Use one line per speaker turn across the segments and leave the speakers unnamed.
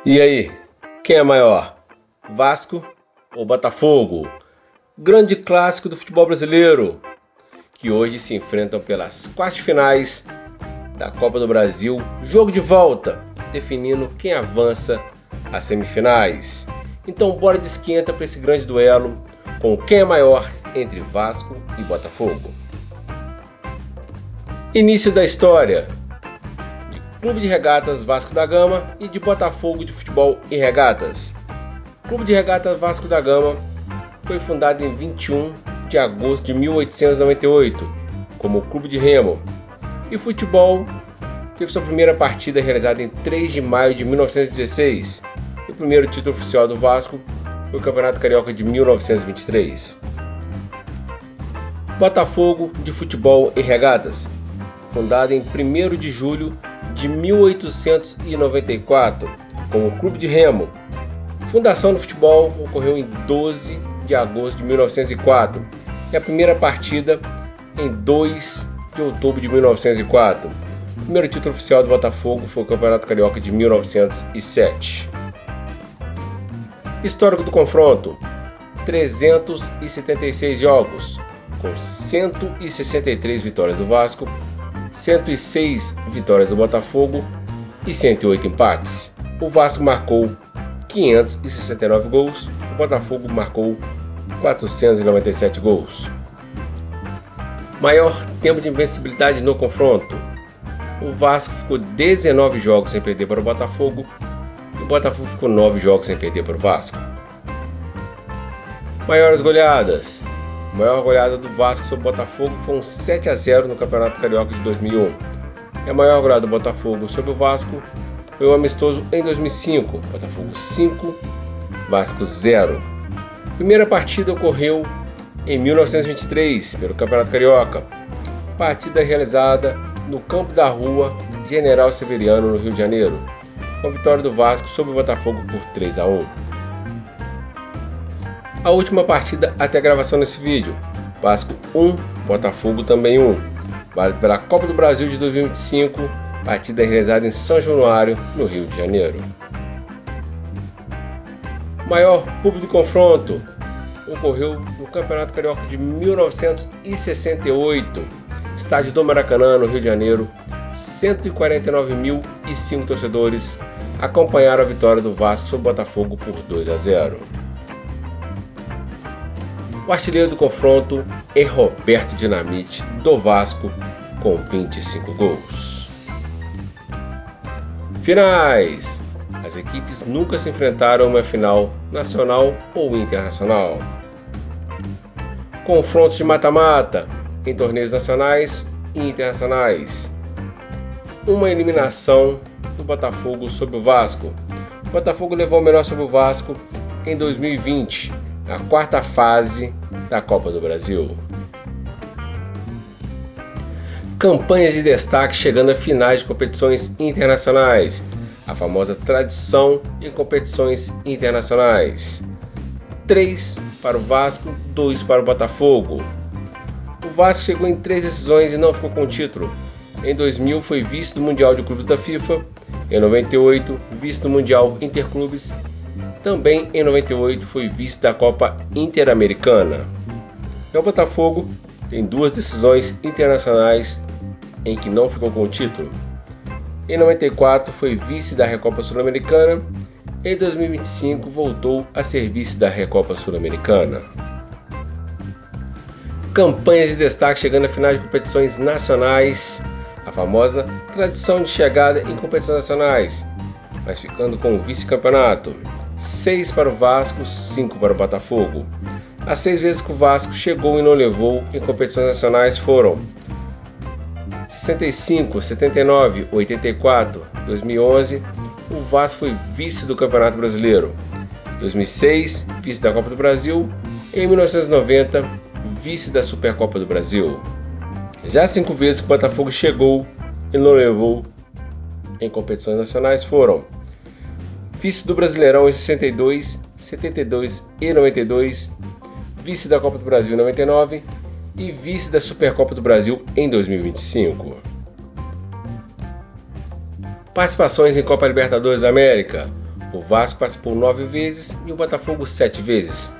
E aí, quem é maior? Vasco ou Botafogo? Grande clássico do futebol brasileiro, que hoje se enfrentam pelas quartas de finais da Copa do Brasil, jogo de volta, definindo quem avança às semifinais. Então bora de esquenta para esse grande duelo com quem é maior entre Vasco e Botafogo. Início da história. Clube de Regatas Vasco da Gama e de Botafogo de Futebol e Regatas. Clube de Regatas Vasco da Gama foi fundado em 21 de agosto de 1898 como Clube de Remo, e futebol teve sua primeira partida realizada em 3 de maio de 1916. O primeiro título oficial do Vasco foi o Campeonato Carioca de 1923. Botafogo de Futebol e Regatas, fundado em 1º de julho de 1894 como Clube de Remo. Fundação do futebol ocorreu em 12 de agosto de 1904 e a primeira partida em 2 de outubro de 1904. O primeiro título oficial do Botafogo foi o Campeonato Carioca de 1907. Histórico do confronto: 376 jogos, com 163 vitórias do Vasco, 106 vitórias do Botafogo e 108 empates. O Vasco marcou 569 gols, o Botafogo marcou 497 gols. Maior tempo de invencibilidade no confronto: o Vasco ficou 19 jogos sem perder para o Botafogo e o Botafogo ficou 9 jogos sem perder para o Vasco. Maiores goleadas: a maior goleada do Vasco sobre o Botafogo foi um 7-0 no Campeonato Carioca de 2001. E a maior goleada do Botafogo sobre o Vasco foi um amistoso em 2005, Botafogo 5, Vasco 0. A primeira partida ocorreu em 1923 pelo Campeonato Carioca, partida realizada no Campo da Rua General Severiano, no Rio de Janeiro, com a vitória do Vasco sobre o Botafogo por 3-1. A última partida até a gravação desse vídeo: Vasco 1, Botafogo também 1, válido pela Copa do Brasil de 2025, partida realizada em São Januário, no Rio de Janeiro. Maior público de confronto ocorreu no Campeonato Carioca de 1968, estádio do Maracanã, no Rio de Janeiro. 149.005 torcedores acompanharam a vitória do Vasco sobre o Botafogo por 2-0. O artilheiro do confronto é Roberto Dinamite, do Vasco, com 25 gols. Finais: as equipes nunca se enfrentaram em uma final nacional ou internacional. Confrontos de mata-mata em torneios nacionais e internacionais. Uma eliminação do Botafogo sobre o Vasco. O Botafogo levou o melhor sobre o Vasco em 2020, na quarta fase da Copa do Brasil. Campanhas de destaque chegando a finais de competições internacionais. A famosa tradição em competições internacionais. 3 para o Vasco, 2 para o Botafogo. O Vasco chegou em 3 decisões e não ficou com o título. Em 2000 foi vice do Mundial de Clubes da FIFA. Em 98, vice do Mundial Interclubes. Também em 98 foi vice da Copa Interamericana. E o Botafogo tem 2 decisões internacionais em que não ficou com o título. Em 94 foi vice da Recopa Sul-Americana. Em 2025 voltou a ser vice da Recopa Sul-Americana. Campanhas de destaque chegando a finais de competições nacionais. A famosa tradição de chegada em competições nacionais, mas ficando com o vice-campeonato. 6 para o Vasco, 5 para o Botafogo. As 6 vezes que o Vasco chegou e não levou em competições nacionais foram 65, 79, 84, 2011. O Vasco foi vice do Campeonato Brasileiro. 2006, vice da Copa do Brasil. Em 1990, vice da Supercopa do Brasil. Já 5 vezes que o Botafogo chegou e não levou em competições nacionais foram vice do Brasileirão em 62, 72 e 92, vice da Copa do Brasil em 99 e vice da Supercopa do Brasil em 2025. Participações em Copa Libertadores da América. O Vasco participou 9 vezes e o Botafogo 7 vezes.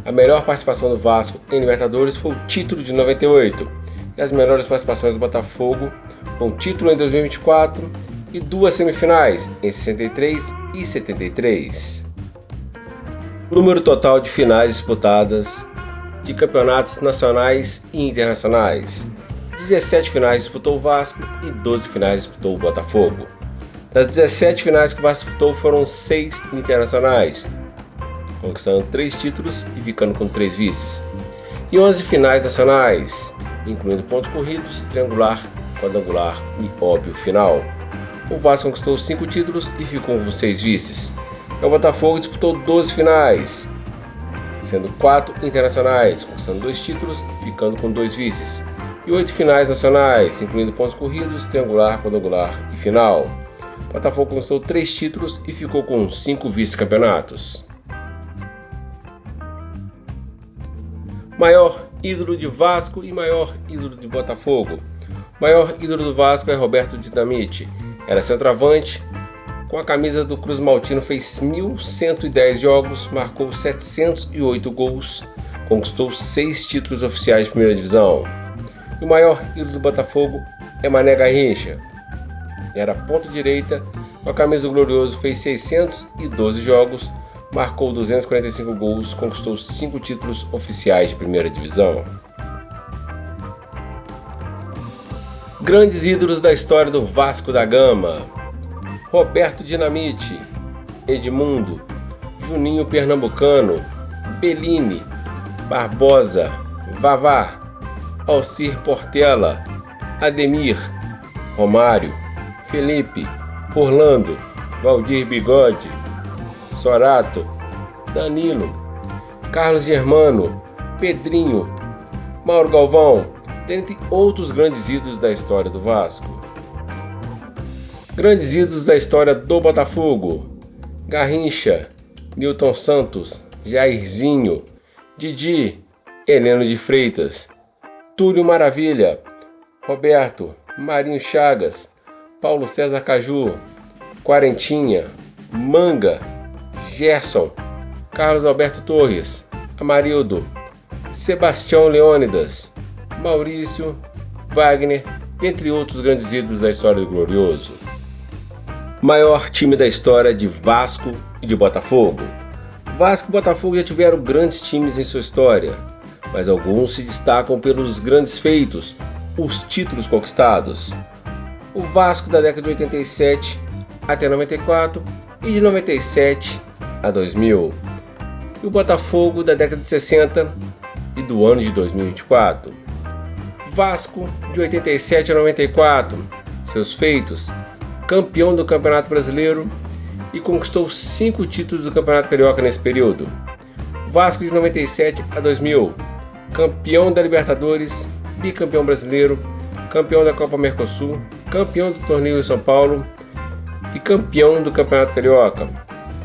A melhor participação do Vasco em Libertadores foi o título de 98, e as melhores participações do Botafogo com o título em 2024 e 2 semifinais em 63 e 73. Número total de finais disputadas de campeonatos nacionais e internacionais: 17 finais disputou o Vasco e 12 finais disputou o Botafogo. Das 17 finais que o Vasco disputou, foram 6 internacionais, conquistando 3 títulos e ficando com 3 vices, e 11 finais nacionais, incluindo pontos corridos, triangular, quadrangular e óbvio final. O Vasco conquistou 5 títulos e ficou com 6 vices. O Botafogo disputou 12 finais, sendo 4 internacionais, conquistando 2 títulos e ficando com 2 vices, e 8 finais nacionais, incluindo pontos corridos, triangular, quadrangular e final. O Botafogo conquistou 3 títulos e ficou com 5 vice-campeonatos. Maior ídolo de Vasco e maior ídolo de Botafogo. O maior ídolo do Vasco é Roberto Dinamite. Era centroavante, com a camisa do Cruz Maltino fez 1.110 jogos, marcou 708 gols, conquistou 6 títulos oficiais de primeira divisão. E o maior ídolo do Botafogo é Mané Garrincha. Era ponta direita, com a camisa do Glorioso fez 612 jogos, marcou 245 gols, conquistou 5 títulos oficiais de primeira divisão. Grandes ídolos da história do Vasco da Gama: Roberto Dinamite, Edmundo, Juninho Pernambucano, Bellini, Barbosa, Vavá, Alcir Portela, Ademir, Romário, Felipe, Orlando, Valdir Bigode, Sorato, Danilo, Carlos Germano, Pedrinho, Mauro Galvão, dentre outros grandes ídolos da história do Vasco. Grandes ídolos da história do Botafogo: Garrincha, Nilton Santos, Jairzinho, Didi, Heleno de Freitas, Túlio Maravilha, Roberto, Marinho Chagas, Paulo César Caju, Quarentinha, Manga, Gerson, Carlos Alberto Torres, Amarildo, Sebastião Leônidas, Maurício, Wagner, dentre outros grandes ídolos da história do Glorioso. Maior time da história de Vasco e de Botafogo. Vasco e Botafogo já tiveram grandes times em sua história, mas alguns se destacam pelos grandes feitos, os títulos conquistados. O Vasco da década de 87 até 94 e de 97 a 2000. E o Botafogo da década de 60 e do ano de 2024. Vasco de 87 a 94, seus feitos: campeão do Campeonato Brasileiro e conquistou 5 títulos do Campeonato Carioca nesse período. Vasco de 97 a 2000, campeão da Libertadores, bicampeão brasileiro, campeão da Copa Mercosul, campeão do torneio de São Paulo e campeão do Campeonato Carioca,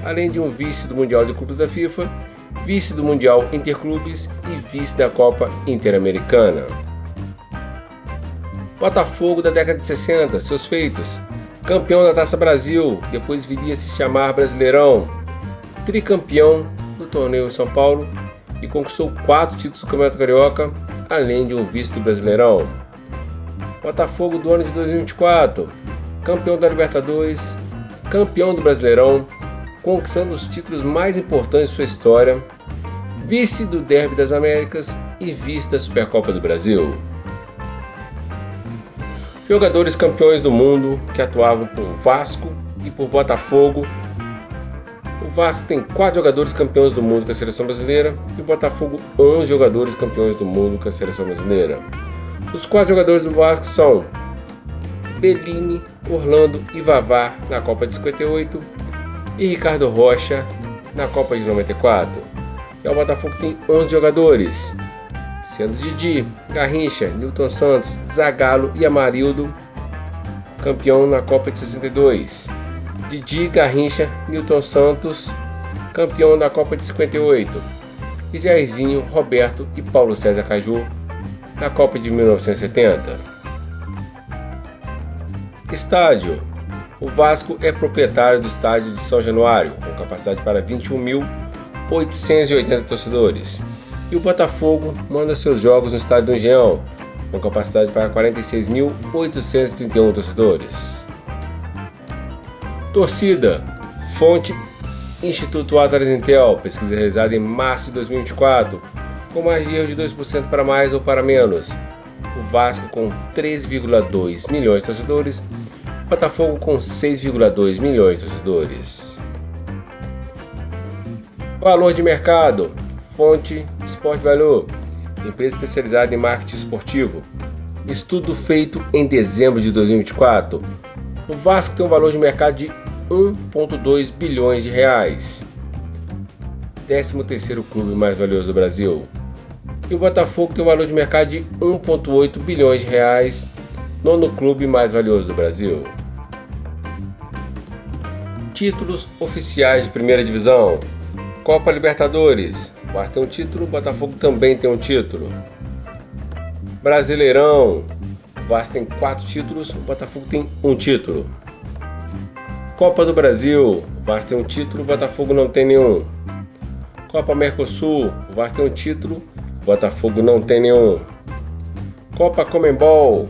além de um vice do Mundial de Clubes da FIFA, vice do Mundial Interclubes e vice da Copa Interamericana. Botafogo da década de 60, seus feitos: campeão da Taça Brasil, depois viria a se chamar Brasileirão, tricampeão do torneio de São Paulo e conquistou 4 títulos do Campeonato Carioca, além de um vice do Brasileirão. Botafogo do ano de 2024, campeão da Libertadores, campeão do Brasileirão, conquistando os títulos mais importantes de sua história, vice do Derby das Américas e vice da Supercopa do Brasil. Jogadores campeões do mundo que atuavam por Vasco e por Botafogo. O Vasco tem 4 jogadores campeões do mundo com a seleção brasileira e o Botafogo 11 jogadores campeões do mundo com a seleção brasileira. Os 4 jogadores do Vasco são Bellini, Orlando e Vavá na Copa de 58 e Ricardo Rocha na Copa de 94. E o Botafogo tem 11 jogadores, sendo Didi, Garrincha, Nilton Santos, Zagallo e Amarildo campeão na Copa de 62. Didi, Garrincha, Nilton Santos campeão da Copa de 58. E Jairzinho, Roberto e Paulo César Caju na Copa de 1970. Estádio: O Vasco é proprietário do estádio de São Januário, com capacidade para 21.880 torcedores. E o Botafogo manda seus jogos no estádio do Engenhão, com capacidade para 46.831 torcedores. Torcida, fonte Instituto Atlas Intel, pesquisa realizada em março de 2024, com margem de erro de 2% para mais ou para menos. O Vasco com 3,2 milhões de torcedores, Botafogo com 6,2 milhões de torcedores. Valor de mercado, fonte Sport Value, empresa especializada em marketing esportivo. Estudo feito em dezembro de 2024. O Vasco tem um valor de mercado de 1,2 bilhões de reais. 13º clube mais valioso do Brasil. E o Botafogo tem um valor de mercado de 1,8 bilhões de reais. 9º clube mais valioso do Brasil. Títulos oficiais de primeira divisão. Copa Libertadores. O Vasco tem um título, o Botafogo também tem um título. Brasileirão. O Vasco tem 4 títulos, o Botafogo tem um título. Copa do Brasil. O Vasco tem um título, o Botafogo não tem nenhum. Copa Mercosul. O Vasco tem um título, o Botafogo não tem nenhum. Copa Comembol.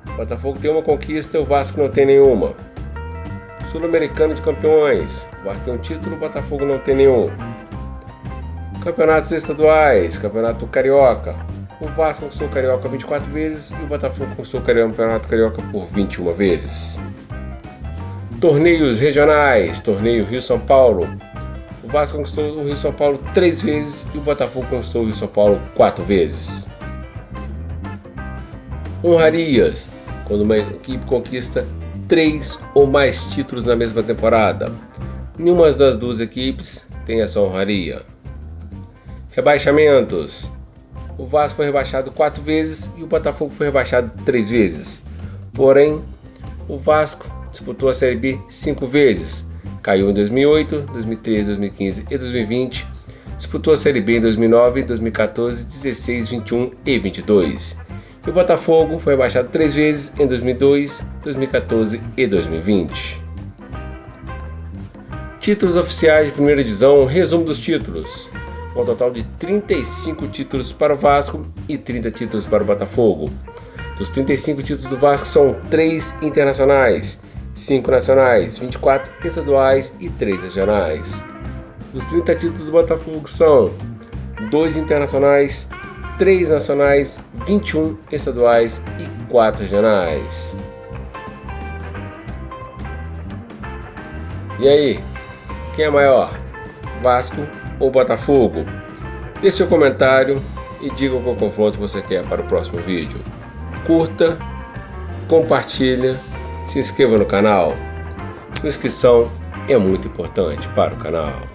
O Botafogo tem uma conquista, o Vasco não tem nenhuma. Sul-Americano de Campeões. O Vasco tem um título, o Botafogo não tem nenhum. Campeonatos estaduais. Campeonato Carioca. O Vasco conquistou o Carioca 24 vezes e o Botafogo conquistou o Campeonato Carioca por 21 vezes. Torneios regionais. Torneio Rio-São Paulo. O Vasco conquistou o Rio-São Paulo 3 vezes e o Botafogo conquistou o Rio-São Paulo 4 vezes. Honrarias. Quando uma equipe conquista 3 ou mais títulos na mesma temporada. Nenhuma das duas equipes tem essa honraria. Rebaixamentos. O Vasco foi rebaixado 4 vezes e o Botafogo foi rebaixado 3 vezes. Porém, o Vasco disputou a Série B 5 vezes. Caiu em 2008, 2013, 2015 e 2020. Disputou a Série B em 2009, 2014, 16, 21 e 22. E o Botafogo foi rebaixado 3 vezes em 2002, 2014 e 2020. Títulos oficiais de primeira divisão, resumo dos títulos. Um total de 35 títulos para o Vasco e 30 títulos para o Botafogo. Dos 35 títulos do Vasco são 3 internacionais, 5 nacionais, 24 estaduais e 3 regionais. Dos 30 títulos do Botafogo são 2 internacionais, 3 nacionais, 21 estaduais e 4 regionais. E aí, quem é maior? Vasco ou Botafogo? Deixe seu comentário e diga qual confronto você quer para o próximo vídeo. Curta, compartilha, se inscreva no canal. A inscrição é muito importante para o canal.